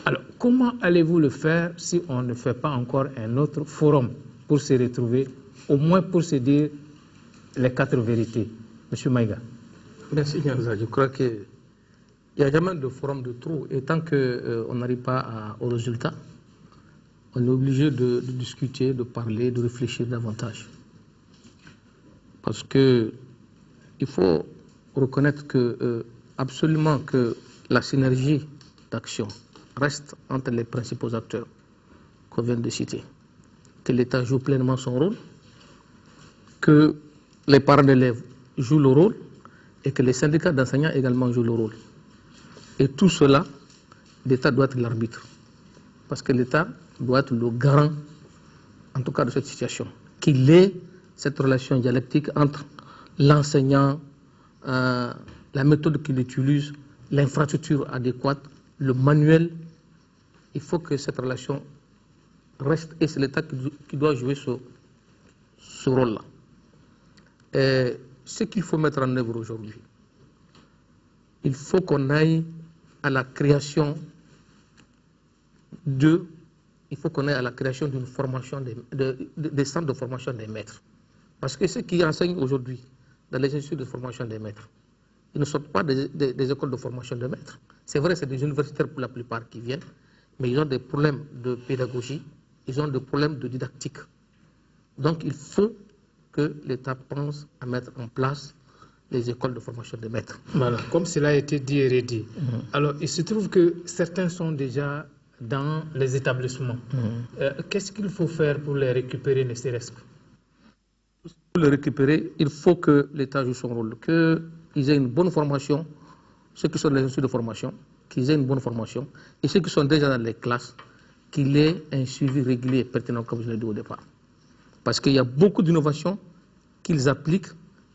Alors, comment allez-vous le faire si on ne fait pas encore un autre forum pour se retrouver, au moins pour se dire les 4 vérités? Monsieur Maïga. Merci, Nyanza. Je crois qu'il n'y a jamais de forum de trop. Et tant qu'on n'arrive pas au résultat, on est obligé de discuter, de parler, de réfléchir davantage. Parce que il faut reconnaître que absolument que la synergie d'action reste entre les principaux acteurs qu'on vient de citer. Que l'État joue pleinement son rôle, que les parents d'élèves jouent le rôle et que les syndicats d'enseignants également jouent le rôle. Et tout cela, l'État doit être l'arbitre. Parce que l'État doit être le garant, en tout cas de cette situation, qu'il ait cette relation dialectique entre l'enseignant, la méthode qu'il utilise, l'infrastructure adéquate, le manuel. Il faut que cette relation reste, et c'est l'État qui doit jouer ce rôle-là. Et ce qu'il faut mettre en œuvre aujourd'hui, il faut qu'on aille à la création d'une formation des centres de formation des maîtres. Parce que ceux qui enseignent aujourd'hui dans les instituts de formation des maîtres, ils ne sortent pas des écoles de formation de maîtres. C'est vrai, c'est des universitaires pour la plupart qui viennent, mais ils ont des problèmes de pédagogie, ils ont des problèmes de didactique. Donc il faut que l'État pense à mettre en place les écoles de formation de maîtres. Voilà, comme cela a été dit et redit. Alors, il se trouve que certains sont déjà dans les établissements. Qu'est-ce qu'il faut faire pour les récupérer, ne serait-ce que? Pour les récupérer, il faut que l'État joue son rôle, qu'ils aient une bonne formation, ceux qui sont dans les instituts de formation, qu'ils aient une bonne formation, et ceux qui sont déjà dans les classes, qu'il ait un suivi régulier et pertinent, comme je l'ai dit au départ. Parce qu'il y a beaucoup d'innovations qu'ils appliquent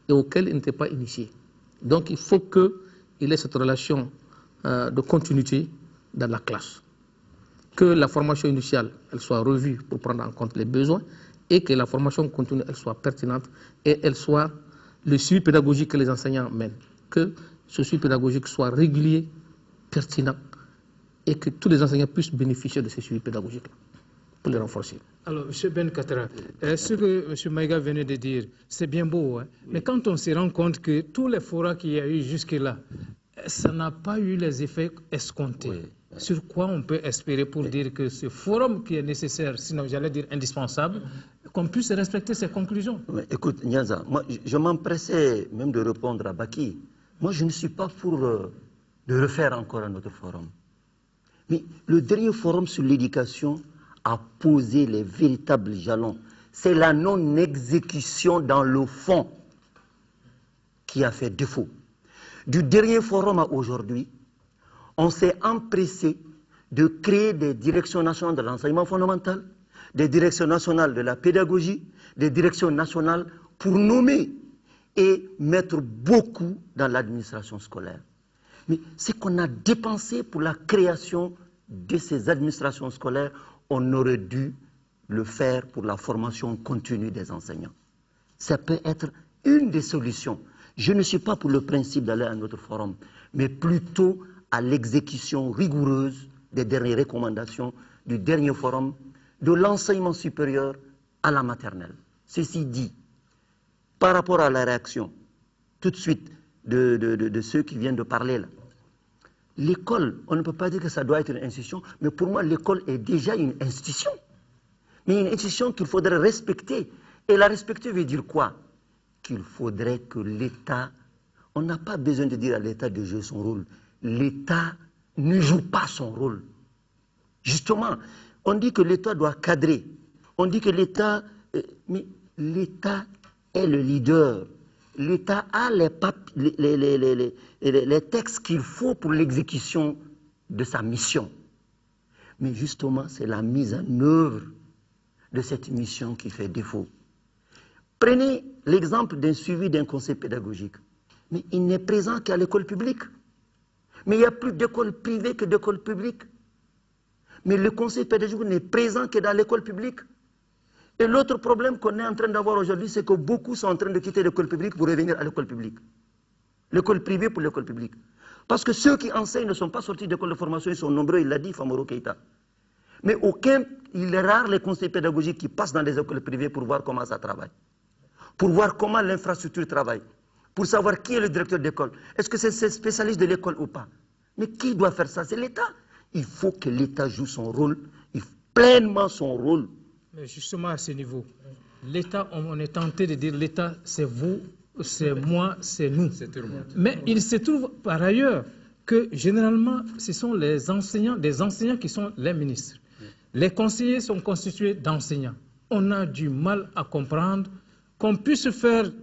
et auxquelles ils n'étaient pas initiés. Donc il faut qu'il ait cette relation de continuité dans la classe. Que la formation initiale elle soit revue pour prendre en compte les besoins et que la formation continue elle soit pertinente et elle soit le suivi pédagogique que les enseignants mènent. Que ce suivi pédagogique soit régulier, pertinent et que tous les enseignants puissent bénéficier de ce suivi pédagogique pour les renforcer. Alors, M. Ben Katra, ce que M. Maïga venait de dire, c'est bien beau, hein? Mais quand on se rend compte que tous les forats qu'il y a eu jusque-là, ça n'a pas eu les effets escomptés. Sur quoi on peut espérer pour dire que ce forum qui est nécessaire, sinon j'allais dire indispensable, qu'on puisse respecter ses conclusions? Mais écoute, Nyanza, moi je m'empressais même de répondre à Baki. Moi je ne suis pas pour de refaire encore un autre forum. Mais le dernier forum sur l'éducation a posé les véritables jalons. C'est la non-exécution dans le fond qui a fait défaut. Du dernier forum à aujourd'hui, on s'est empressé de créer des directions nationales de l'enseignement fondamental, des directions nationales de la pédagogie, des directions nationales pour nommer et mettre beaucoup dans l'administration scolaire. Mais ce qu'on a dépensé pour la création de ces administrations scolaires, on aurait dû le faire pour la formation continue des enseignants. Ça peut être une des solutions. Je ne suis pas pour le principe d'aller à un autre forum, mais plutôt à l'exécution rigoureuse des dernières recommandations du dernier forum de l'enseignement supérieur à la maternelle. Ceci dit, par rapport à la réaction, tout de suite, de ceux qui viennent de parler là, l'école, on ne peut pas dire que ça doit être une institution, mais pour moi, l'école est déjà une institution. Mais une institution qu'il faudrait respecter. Et la respecter veut dire quoi? Qu'il faudrait que l'État, on n'a pas besoin de dire à l'État de jouer son rôle. L'État ne joue pas son rôle. Justement, on dit que l'État doit cadrer. On dit que l'État... mais l'État est le leader. L'État a les textes qu'il faut pour l'exécution de sa mission. Mais justement, c'est la mise en œuvre de cette mission qui fait défaut. Prenez l'exemple d'un suivi d'un conseil pédagogique. Mais il n'est présent qu'à l'école publique. Mais il y a plus d'écoles privées que d'écoles publiques. Mais le conseil pédagogique n'est présent que dans l'école publique. Et l'autre problème qu'on est en train d'avoir aujourd'hui, c'est que beaucoup sont en train de quitter l'école publique pour revenir à l'école publique. L'école privée pour l'école publique. Parce que ceux qui enseignent ne sont pas sortis d'école de formation, ils sont nombreux, il l'a dit Famoro Keïta. Mais il est rare les conseils pédagogiques qui passent dans les écoles privées pour voir comment ça travaille. Pour voir comment l'infrastructure travaille. Pour savoir qui est le directeur d'école. Est-ce que c'est spécialiste de l'école ou pas? Mais qui doit faire ça? C'est l'État. Il faut que l'État joue son rôle, pleinement son rôle. Mais justement à ce niveau, l'État, on est tenté de dire l'État, c'est vous, c'est moi, c'est nous. Mais il se trouve par ailleurs que généralement, ce sont les enseignants, des enseignants qui sont les ministres. Les conseillers sont constitués d'enseignants. On a du mal à comprendre qu'on puisse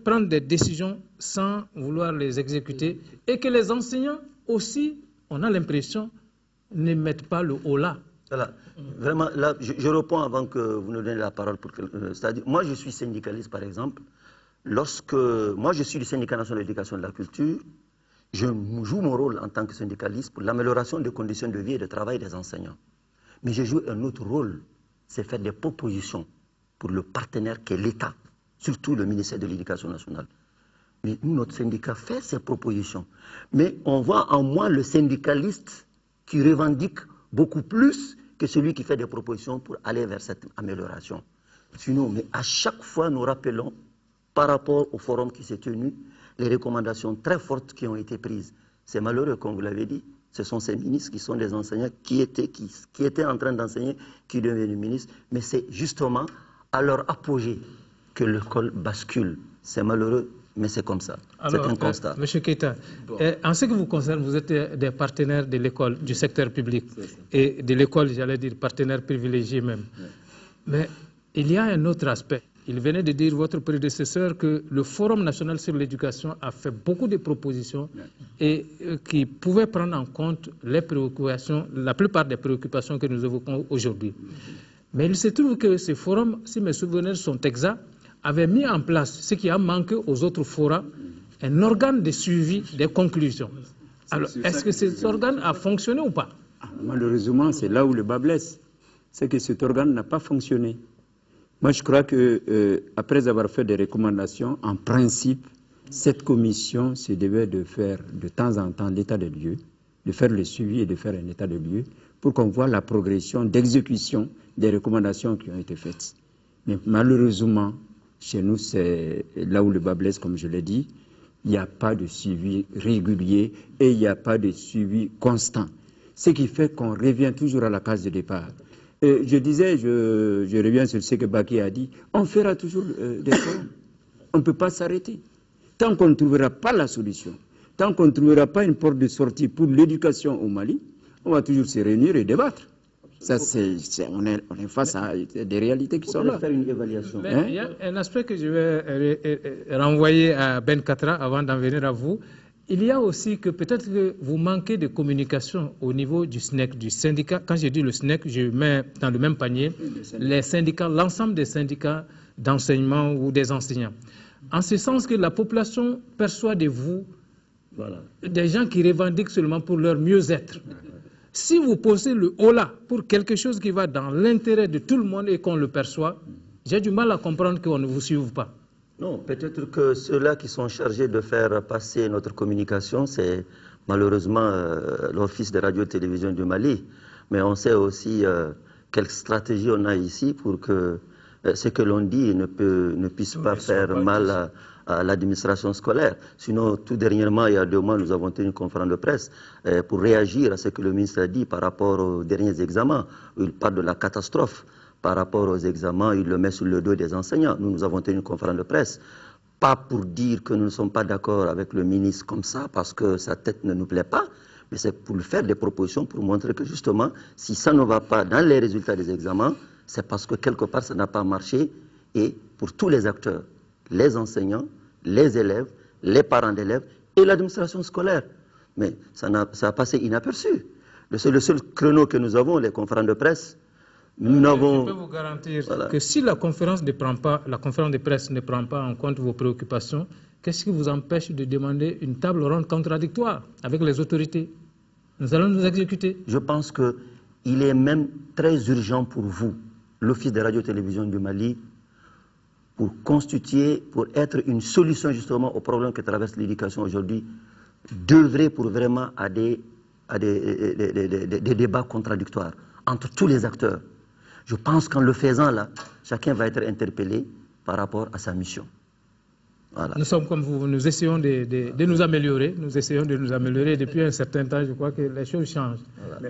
prendre des décisions sans vouloir les exécuter et que les enseignants aussi, on a l'impression, ne mettent pas le haut là. Voilà. Vraiment, là, je réponds avant que vous nous donniez la parole. C'est-à-dire, moi, je suis syndicaliste, par exemple. Moi, je suis du syndicat national de l'éducation et de la culture, je joue mon rôle en tant que syndicaliste pour l'amélioration des conditions de vie et de travail des enseignants. Mais je joue un autre rôle, c'est faire des propositions pour le partenaire qu'est l'État, surtout le ministère de l'Éducation nationale. Mais nous, notre syndicat fait ces propositions. Mais on voit en moi le syndicaliste qui revendique beaucoup plus que celui qui fait des propositions pour aller vers cette amélioration. Sinon, mais à chaque fois, nous rappelons, par rapport au forum qui s'est tenu, les recommandations très fortes qui ont été prises. C'est malheureux, comme vous l'avez dit. Ce sont ces ministres qui sont des enseignants qui étaient en train d'enseigner, qui deviennent ministres. Mais c'est justement à leur apogée que l'école bascule. C'est malheureux, mais c'est comme ça. C'est un constat. Monsieur Keïta, en ce qui vous concerne, vous êtes des partenaires de l'école, du secteur public, et de l'école, j'allais dire, partenaires privilégiés même. Mais il y a un autre aspect. Il venait de dire, votre prédécesseur, que le Forum national sur l'éducation a fait beaucoup de propositions et qui pouvaient prendre en compte les préoccupations, la plupart des préoccupations que nous évoquons aujourd'hui. Mais il se trouve que ce forum, si mes souvenirs sont exacts, avait mis en place, ce qui a manqué aux autres forums, un organe de suivi des conclusions. Alors, est-ce que cet organe a fonctionné ou pas? Malheureusement, c'est là où le bas blesse. C'est que cet organe n'a pas fonctionné. Moi, je crois que après avoir fait des recommandations, en principe, cette commission se devait de faire de temps en temps l'état des lieux, de faire le suivi et de faire un état des lieux pour qu'on voit la progression d'exécution des recommandations qui ont été faites. Mais malheureusement, chez nous, c'est là où le bas blesse, comme je l'ai dit, il n'y a pas de suivi régulier et il n'y a pas de suivi constant. Ce qui fait qu'on revient toujours à la case de départ. Je disais, je reviens sur ce que Baki a dit, on fera toujours des forums. On ne peut pas s'arrêter. Tant qu'on ne trouvera pas la solution, tant qu'on ne trouvera pas une porte de sortie pour l'éducation au Mali, on va toujours se réunir et débattre. Ça, on est face à des réalités qui sont là. Faire une évaluation. Mais il y a un aspect que je vais renvoyer à Ben Katra avant d'en venir à vous. Il y a aussi que peut-être que vous manquez de communication au niveau du SNEC, du syndicat. Quand je dis le SNEC, je mets dans le même panier les syndicats, l'ensemble des syndicats d'enseignement ou des enseignants. En ce sens que la population perçoit de vous des gens qui revendiquent seulement pour leur mieux-être. Si vous posez le haut-là pour quelque chose qui va dans l'intérêt de tout le monde et qu'on le perçoit, j'ai du mal à comprendre qu'on ne vous suive pas. Non, peut-être que ceux-là qui sont chargés de faire passer notre communication, c'est malheureusement l'Office de radio-télévision du Mali. Mais on sait aussi quelle stratégie on a ici pour que ce que l'on dit ne puisse pas faire mal à l'administration scolaire. Sinon, tout dernièrement, il y a 2 mois, nous avons tenu une conférence de presse pour réagir à ce que le ministre a dit par rapport aux derniers examens. Il parle de la catastrophe. Par rapport aux examens, il le met sur le dos des enseignants. Nous avons tenu une conférence de presse, pas pour dire que nous ne sommes pas d'accord avec le ministre comme ça, parce que sa tête ne nous plaît pas, mais c'est pour faire des propositions, pour montrer que justement, si ça ne va pas dans les résultats des examens, c'est parce que quelque part ça n'a pas marché, et pour tous les acteurs, les enseignants, les élèves, les parents d'élèves et l'administration scolaire. Mais ça a passé inaperçu. Le seul créneau que nous avons, les conférences de presse, nous n'avons... Je peux vous garantir que si la conférence de presse ne prend pas en compte vos préoccupations, qu'est-ce qui vous empêche de demander une table ronde contradictoire avec les autorités? Nous allons nous exécuter. Je pense qu'il est même très urgent pour vous, l'Office de radio-télévision du Mali, pour constituer, pour être une solution justement aux problèmes que traverse l'éducation aujourd'hui, d'œuvrer pour vraiment à des débats contradictoires entre tous les acteurs. Je pense qu'en le faisant là, chacun va être interpellé par rapport à sa mission. Voilà. Nous sommes comme vous, nous essayons de nous améliorer. Nous essayons de nous améliorer depuis un certain temps. Je crois que les choses changent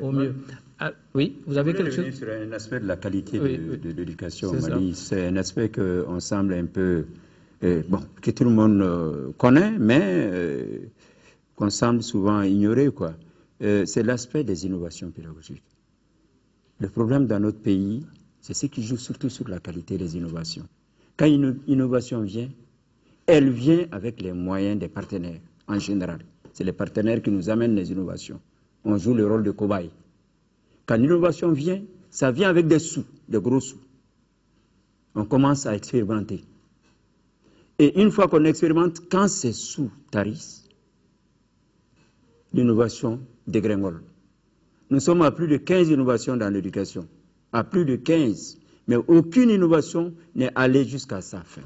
au mieux. Ah, oui, vous avez quelque chose? Sur un aspect de la qualité de l'éducation au Mali, c'est un aspect qu'on semble un peu, que tout le monde connaît, mais qu'on semble souvent ignorer, quoi. C'est l'aspect des innovations pédagogiques. Le problème dans notre pays, c'est ce qui joue surtout sur la qualité des innovations. Quand une innovation vient, elle vient avec les moyens des partenaires, en général. C'est les partenaires qui nous amènent les innovations. On joue le rôle de cobaye. Quand l'innovation vient, ça vient avec des sous, des gros sous. On commence à expérimenter. Et une fois qu'on expérimente, quand ces sous tarissent, l'innovation dégringole. Nous sommes à plus de 15 innovations dans l'éducation. À plus de 15. Mais aucune innovation n'est allée jusqu'à sa fin.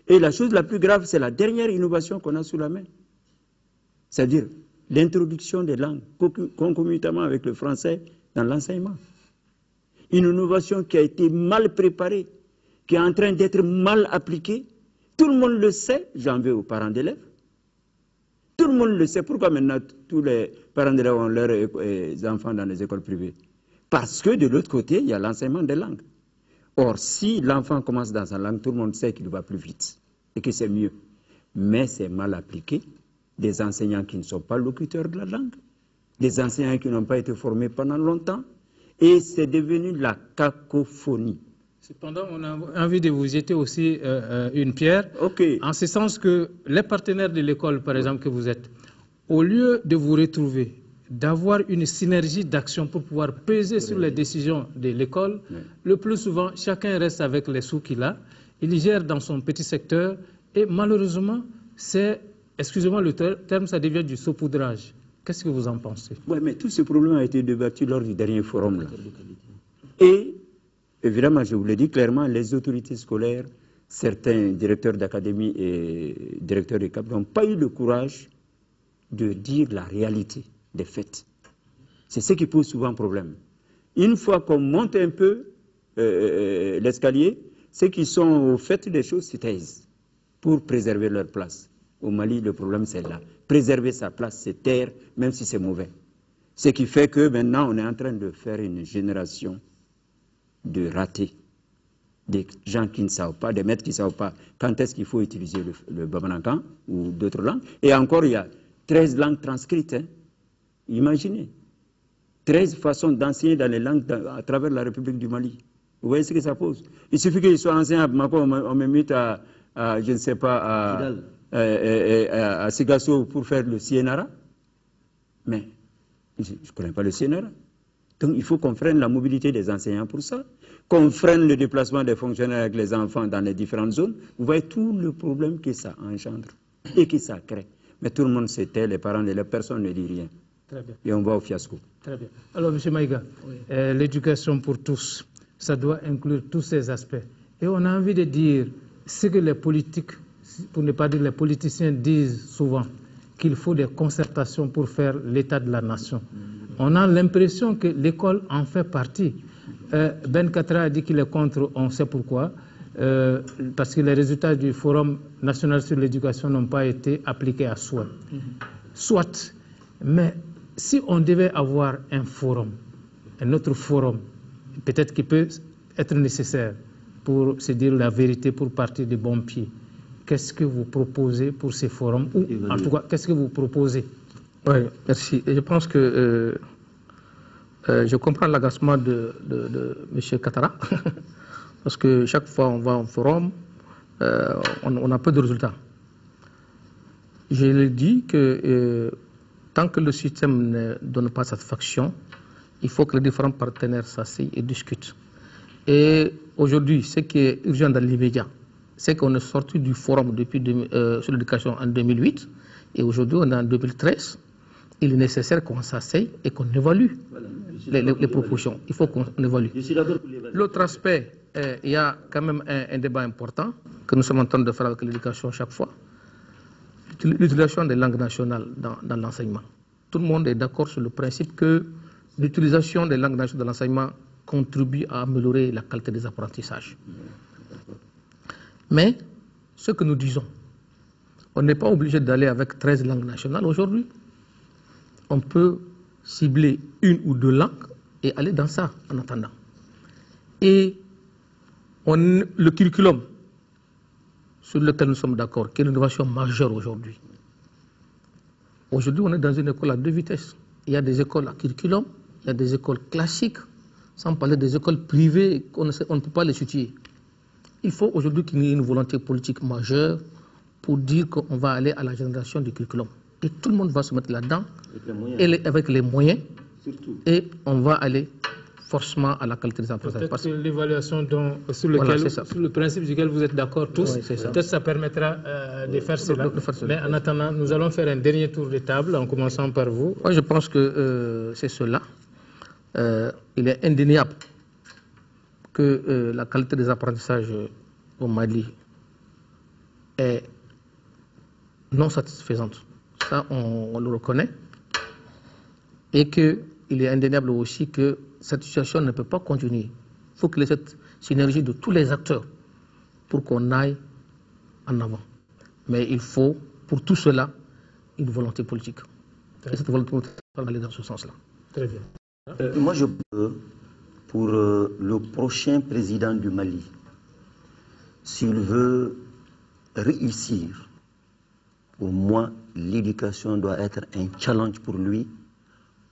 Et la chose la plus grave, c'est la dernière innovation qu'on a sous la main. C'est-à-dire l'introduction des langues, concomitamment avec le français, dans l'enseignement. Une innovation qui a été mal préparée, qui est en train d'être mal appliquée. Tout le monde le sait, j'en veux aux parents d'élèves. Tout le monde le sait. Pourquoi maintenant tous les parents d'élèves ont leurs enfants dans les écoles privées? Parce que de l'autre côté, il y a l'enseignement des langues. Or, si l'enfant commence dans sa langue, tout le monde sait qu'il va plus vite et que c'est mieux. Mais c'est mal appliqué. Des enseignants qui ne sont pas locuteurs de la langue, des enseignants qui n'ont pas été formés pendant longtemps, et c'est devenu la cacophonie. Cependant, on a envie de vous jeter aussi une pierre, en ce sens que les partenaires de l'école, par exemple, que vous êtes, au lieu de vous retrouver, d'avoir une synergie d'action pour pouvoir peser sur les décisions de l'école, le plus souvent, chacun reste avec les sous qu'il a, il gère dans son petit secteur, et malheureusement, c'est, excusez-moi le terme, ça devient du saupoudrage. Qu'est-ce que vous en pensez? Oui, mais tout ce problème a été débattu lors du dernier forum. Là. Et évidemment, je vous l'ai dit clairement, les autorités scolaires, certains directeurs d'académie et directeurs de CAP n'ont pas eu le courage de dire la réalité des faits. C'est ce qui pose souvent problème. Une fois qu'on monte un peu l'escalier, ceux qui sont au fait des choses se taisent pour préserver leur place. Au Mali, le problème c'est là. Préserver sa place, c'est taire, même si c'est mauvais. Ce qui fait que maintenant, on est en train de faire une génération de ratés, des gens qui ne savent pas, des maîtres qui ne savent pas quand est-ce qu'il faut utiliser le bamanankan ou d'autres langues. Et encore, il y a 13 langues transcrites. Hein. Imaginez, 13 façons d'enseigner dans les langues à travers la République du Mali. Vous voyez ce que ça pose? Il suffit qu'ils soient enseignés à Bamako, on me mette à je ne sais pas, à Sigasso pour faire le Sienara. Mais je ne connais pas le Sienara. Donc il faut qu'on freine la mobilité des enseignants pour ça, qu'on freine le déplacement des fonctionnaires avec les enfants dans les différentes zones. Vous voyez tout le problème que ça engendre et que ça crée. Mais tout le monde se tait, les parents, personne ne dit rien. Très bien. Et on va au fiasco. Très bien. Alors, M. Maïga, l'éducation pour tous, ça doit inclure tous ces aspects. Et on a envie de dire ce que les politiques, pour ne pas dire les politiciens, disent souvent, qu'il faut des concertations pour faire l'état de la nation. On a l'impression que l'école en fait partie. Ben Katra a dit qu'il est contre, on sait pourquoi, parce que les résultats du Forum national sur l'éducation n'ont pas été appliqués à soi. Soit, mais si on devait avoir un forum, un autre forum, peut-être qui peut être nécessaire pour se dire la vérité, pour partir de bons pieds, qu'est-ce que vous proposez pour ces forums? Ou en tout cas, qu'est-ce que vous proposez? Oui, merci. Et je pense que je comprends l'agacement de M. Katara, parce que chaque fois on va en forum, on a peu de résultats. Je l'ai dit que tant que le système ne donne pas satisfaction, il faut que les différents partenaires s'asseyent et discutent. Et aujourd'hui, ce qui est urgent dans l'immédiat, c'est qu'on est sorti du forum depuis sur l'éducation en 2008, et aujourd'hui on est en 2013. Il est nécessaire qu'on s'asseye et qu'on évalue les propositions. Il faut qu'on évalue. L'autre aspect, il y a quand même un débat important que nous sommes en train de faire avec l'éducation chaque fois, l'utilisation des langues nationales dans l'enseignement. Tout le monde est d'accord sur le principe que l'utilisation des langues nationales dans l'enseignement contribue à améliorer la qualité des apprentissages. Mais ce que nous disons, on n'est pas obligé d'aller avec 13 langues nationales aujourd'hui. On peut cibler une ou deux langues et aller dans ça en attendant. Et le curriculum sur lequel nous sommes d'accord, qui est une innovation majeure aujourd'hui. Aujourd'hui, on est dans une école à deux vitesses. Il y a des écoles à curriculum, il y a des écoles classiques, sans parler des écoles privées, on ne peut pas les situer. Il faut aujourd'hui qu'il y ait une volonté politique majeure pour dire qu'on va aller à la génération du curriculum. Et tout le monde va se mettre là-dedans, avec les moyens, et on va aller forcément à la qualité des apprentissages. Peut-être que l'évaluation sur le principe duquel vous êtes d'accord tous, peut-être ça permettra de faire cela. Mais en attendant, nous allons faire un dernier tour de table, en commençant par vous. Moi, je pense que c'est cela. Il est indéniable que la qualité des apprentissages au Mali est non satisfaisante. Ça, on le reconnaît. Et qu'il est indéniable aussi que cette situation ne peut pas continuer. Il faut qu'il y ait cette synergie de tous les acteurs pour qu'on aille en avant. Mais il faut, pour tout cela, une volonté politique. Et cette volonté politique va aller dans ce sens-là. Très bien. Moi, je peux, pour le prochain président du Mali, s'il veut réussir, pour moi, l'éducation doit être un challenge pour lui,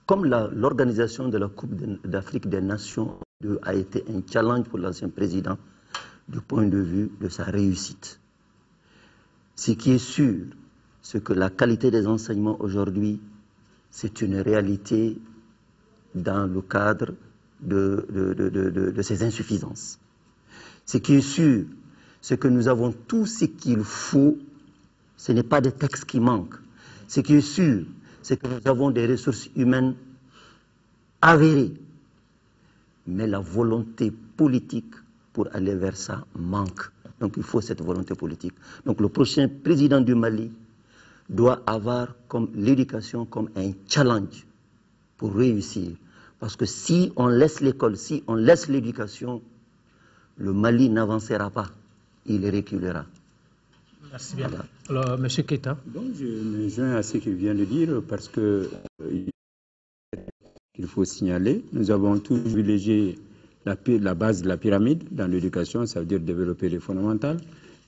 comme l'organisation de la Coupe d'Afrique des Nations a été un challenge pour l'ancien président du point de vue de sa réussite. Ce qui est sûr, c'est que la qualité des enseignements aujourd'hui, c'est une réalité dans le cadre de ces insuffisances. Ce qui est sûr, c'est que nous avons tout ce qu'il faut. Ce n'est pas des textes qui manquent. Ce qui est sûr, c'est que nous avons des ressources humaines avérées. Mais la volonté politique pour aller vers ça manque. Donc il faut cette volonté politique. Donc le prochain président du Mali doit avoir comme l'éducation comme un challenge pour réussir. Parce que si on laisse l'école, si on laisse l'éducation, le Mali n'avancera pas. Il reculera. Merci bien. Alors, M. Keita. Donc, je me joins à ce qu'il vient de dire parce que il faut signaler, nous avons tous privilégié la base de la pyramide dans l'éducation, ça veut dire développer les fondamentales,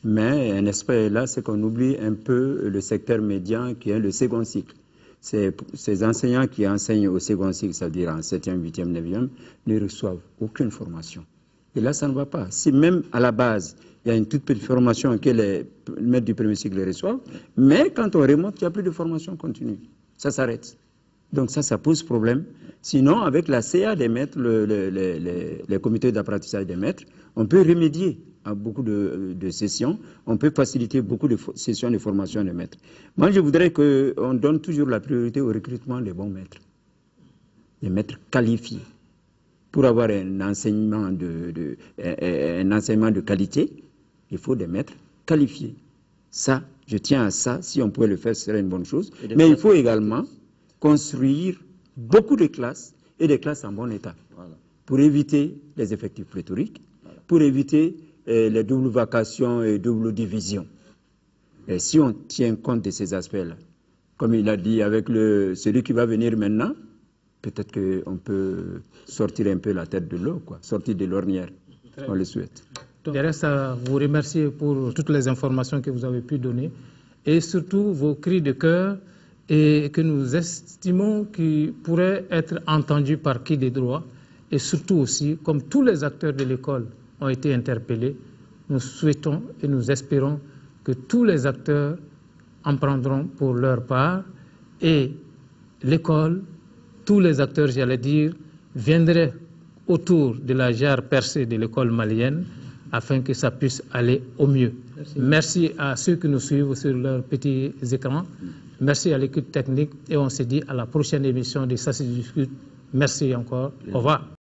mais un aspect là, c'est qu'on oublie un peu le secteur médian qui est le second cycle. Ces enseignants qui enseignent au second cycle, c'est-à-dire en 7e, 8e, 9e, ne reçoivent aucune formation. Et là, ça ne va pas. Si même à la base, il y a une toute petite formation que les maîtres du premier cycle reçoivent, mais quand on remonte, il n'y a plus de formation continue. Ça s'arrête. Donc ça pose problème. Sinon, avec la CA des maîtres, les comités d'apprentissage des maîtres, on peut remédier à beaucoup de sessions, on peut faciliter beaucoup de sessions de formation des maîtres. Moi, je voudrais qu'on donne toujours la priorité au recrutement des bons maîtres, des maîtres qualifiés. Pour avoir un enseignement de qualité, il faut des maîtres qualifiés. Ça, je tiens à ça. Si on pouvait le faire, ce serait une bonne chose. Mais il faut également construire beaucoup de classes et des classes en bon état pour éviter les effectifs pléthoriques, pour éviter les doubles vacations et doubles divisions. Et si on tient compte de ces aspects-là, comme il a dit avec celui qui va venir maintenant, peut-être qu'on peut sortir un peu la tête de l'eau, sortir de l'ornière. On le souhaite. Il reste à vous remercier pour toutes les informations que vous avez pu donner et surtout vos cris de cœur et que nous estimons qu'ils pourraient être entendus par qui des droits et surtout aussi, comme tous les acteurs de l'école ont été interpellés, nous souhaitons et nous espérons que tous les acteurs en prendront pour leur part et l'école, tous les acteurs, j'allais dire, viendraient autour de la jarre percée de l'école malienne afin que ça puisse aller au mieux. Merci à ceux qui nous suivent sur leurs petits écrans. Merci à l'équipe technique et on se dit à la prochaine émission de Ça se discute. Merci encore. Au revoir.